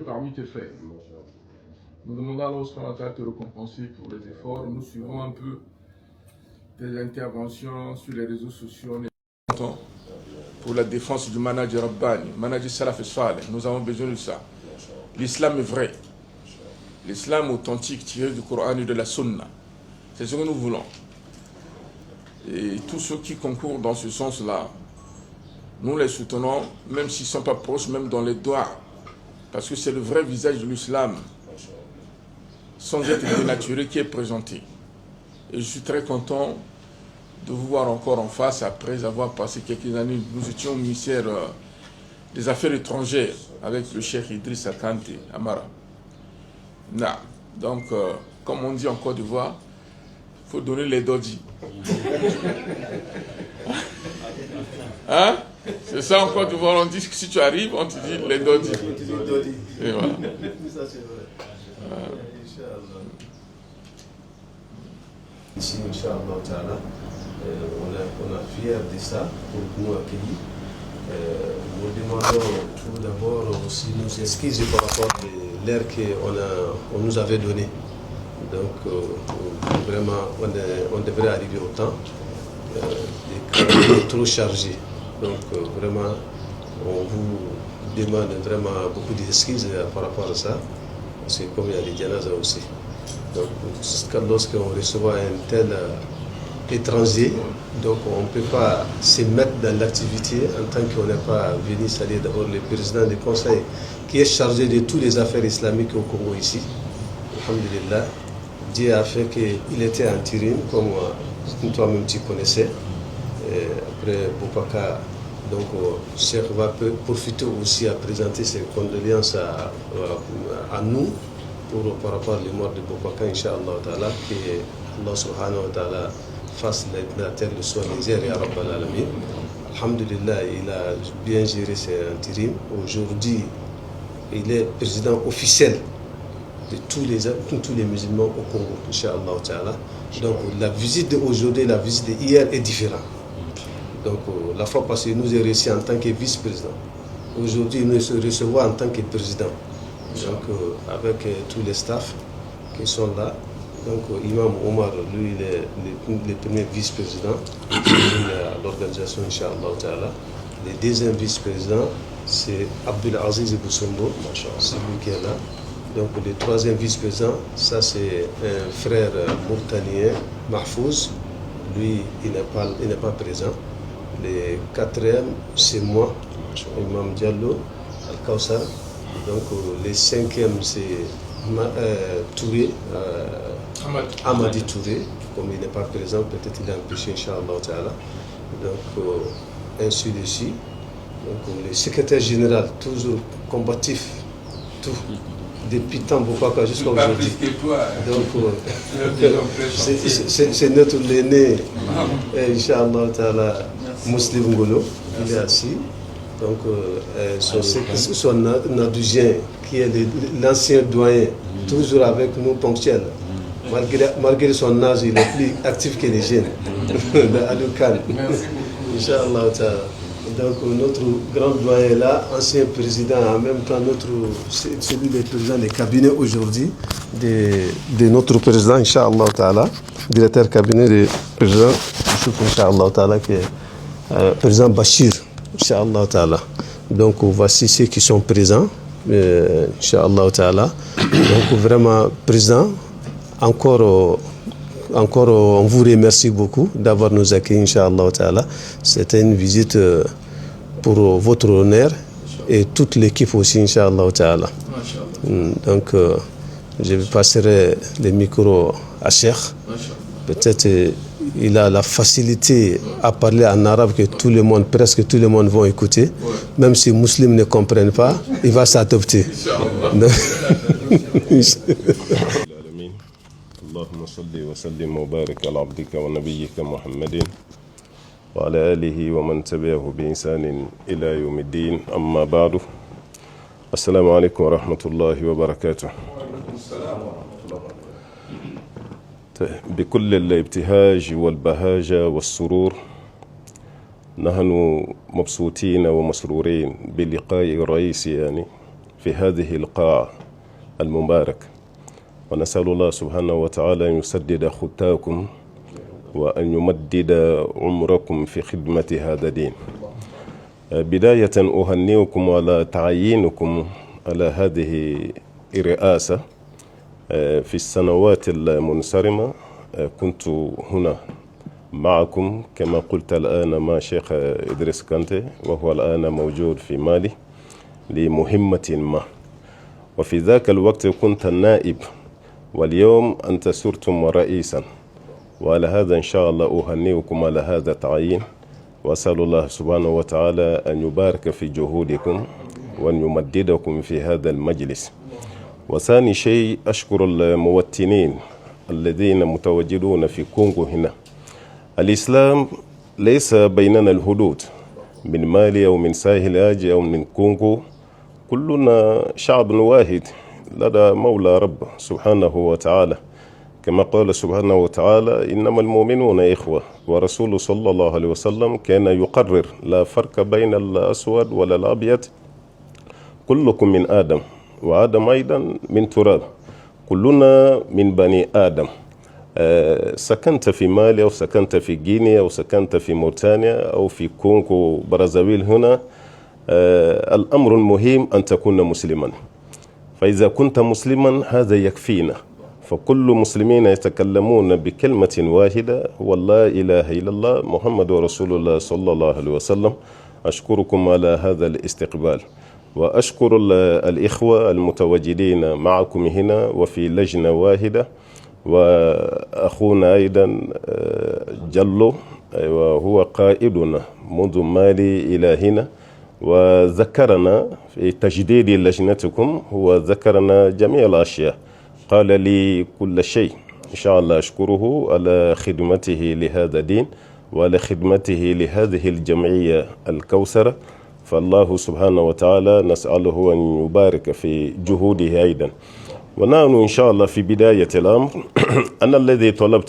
Parmi tes faits. Nous demandons à Allah subhanahu wa ta'ala de te récompenser pour les efforts. Nous suivons un peu tes interventions sur les réseaux sociaux. Pour la défense du manhaj Rabbani, manhaj Salaf Salih. Nous avons besoin de ça. L'islam est vrai. L'islam authentique tiré du Coran et de la Sunna. C'est ce que nous voulons. Et tous ceux qui concourent dans ce sens-là, nous les soutenons, même s'ils ne sont pas proches, même dans les doigts. Parce que c'est le vrai visage de l'islam, sans être dénaturé, qui est présenté. Et je suis très content de vous voir encore en face après avoir passé quelques années. Nous étions au ministère des Affaires étrangères avec le cheikh Idriss Kante Amara. Donc, comme on dit en Côte d'Ivoire, il faut donner les dodis. Hein? C'est ça en Côte d'Ivoire, on dit que si tu arrives, on te dit les dodis. Et voilà. Ça c'est vrai. Ici, Inch'Allah, on est fiers de ça pour nous accueillir. Nous demandons tout d'abord aussi nos excuses par rapport à l'heure qu'on nous avait donnée. Donc, vraiment, on devrait arriver au temps. On est trop chargé. Donc, vraiment, on vous demande vraiment beaucoup d'excuses par rapport à ça. Parce que comme il y a des janazas aussi. Donc, lorsqu'on reçoit un tel étranger, donc on ne peut pas se mettre dans l'activité en tant qu'on n'est pas venu saluer d'abord le président du conseil qui est chargé de toutes les affaires islamiques au Congo ici. Alhamdulillah. Dieu a fait qu'il était intérim, comme toi-même tu connaissais. Et après Boubacar, donc Cheikh va profiter aussi à présenter ses condoléances à nous par rapport à la mort de Boubacar, Inch'Allah Ta'ala, que Allah Subhanahu wa Ta'ala fasse la terre de soi légère et Rabbal Alamin. Alhamdulillah, il a bien géré ses intérims. Aujourd'hui, il est président officiel de tous les musulmans au Congo, Inch'Allah Ta'ala. Donc la visite d'aujourd'hui et la visite d'hier est différente. Donc la fois passée, il nous est reçu en tant que vice-président. Aujourd'hui, il nous recevoir en tant que président. Donc avec tous les staffs qui sont là. Donc Imam Omar, lui, il est le premier vice-président de l'organisation, Inch'Allah Ta'ala. Le deuxième vice-président, c'est Abdul Aziz Boussombo, c'est lui qui est là. Donc le troisième vice-président, ça c'est un frère mauritanien, Mahfouz. Lui, il n'est pas présent. Le quatrième, c'est moi, Imam Diallo, Al-Kawsar. Donc le cinquième, c'est Touré, Amadi Touré. Comme il n'est pas présent, peut-être il est empêché, Inch'Allah Ta'ala. Donc ainsi de suite. Donc le secrétaire général, toujours combatif, tout. Depuis tant Boubacar jusqu'à aujourd'hui. Donc, c'est notre l'aîné, Inch'Allah Ta'ala, Muslim Ngolo, il est assis. Donc, son Nadougien, qui est l'ancien doyen, toujours avec nous, ponctuel. Malgré son âge, il est plus actif que les jeunes. Aloukan. Inch'Allah Ta'ala. Donc notre grand doyen est là, ancien président, en même temps celui des présidents des cabinets aujourd'hui de notre président, Inch'Allah Ta'ala, directeur cabinet du président, Inch'Allah Ta'ala, qui est président Bachir, Inch'Allah Ta'ala. Donc voici ceux qui sont présents, Inch'Allah Ta'ala. Donc vraiment, président, encore on vous remercie beaucoup d'avoir nous accueillis, Inch'Allah Ta'ala. C'était une visite pour votre honneur et toute l'équipe aussi, Inch'Allah Ta'ala. Donc, je passerai le micro à Cheikh. Peut-être il a la facilité à parler en arabe que presque tout le monde va écouter. Même si les musulmans ne comprennent pas, il va s'adopter. اللهم صل وسلم وبارك على عبدك ونبيك محمد وعلى آله ومن تبعه بإحسان إلى يوم الدين أما بعد السلام عليكم ورحمة الله وبركاته. بكل الابتهاج والبهاجة والسرور نحن مبسوطين ومسرورين بلقاء الرئيس في هذه القاعة المباركة، ونسأل الله سبحانه وتعالى أن يسدد خطاكم وأن يمدد عمركم في خدمة هذا الدين. بداية أهنئكم على تعيينكم على هذه الرئاسة. في السنوات المنصرمة كنت هنا معكم كما قلت الآن مع شيخ إدريس كانتي، وهو الآن موجود في مالي لمهمة ما، وفي ذاك الوقت كنت النائب، واليوم أنت صرتم رئيسا، وعلى هذا إن شاء الله أهنئكم على هذا التعيين، وأسأل الله سبحانه وتعالى أن يبارك في جهودكم وأن يمددكم في هذا المجلس. وثاني شيء أشكر المواطنين الذين متواجدون في كونغو هنا. الإسلام ليس بيننا الحدود من مالي أو من ساحل آجي أو من كونغو، كلنا شعب واحد لدى مولى رب سبحانه وتعالى، كما قال سبحانه وتعالى إنما المؤمنون إخوة، ورسول صلى الله عليه وسلم كان يقرر لا فرق بين الأسود ولا الأبيض، كلكم من آدم وآدم أيضا من تراب، كلنا من بني آدم. سكنت في مالي أو سكنت في غينيا أو سكنت في موريتانيا أو في كونغو برازاويل هنا، الأمر المهم أن تكون مسلما، فإذا كنت مسلما هذا يكفينا. فكل مسلمين يتكلمون بكلمة واحدة، والله إله إلا الله محمد رسول الله صلى الله عليه وسلم. أشكركم على هذا الاستقبال، وأشكر الإخوة المتواجدين معكم هنا وفي لجنة واحدة، وأخونا أيضا جلو وهو قائدنا منذ مالي إلى هنا، وذكرنا في تجديد لجنتكم، هو ذكرنا جميع الأشياء، قال لي كل شيء. إن شاء الله أشكره على خدمته لهذا الدين وعلى خدمته لهذه الجمعية الكوثرة، فالله سبحانه وتعالى نسأله أن يبارك في جهوده أيضا. ونحن إن شاء الله في بداية الأمر أنا الذي طلبت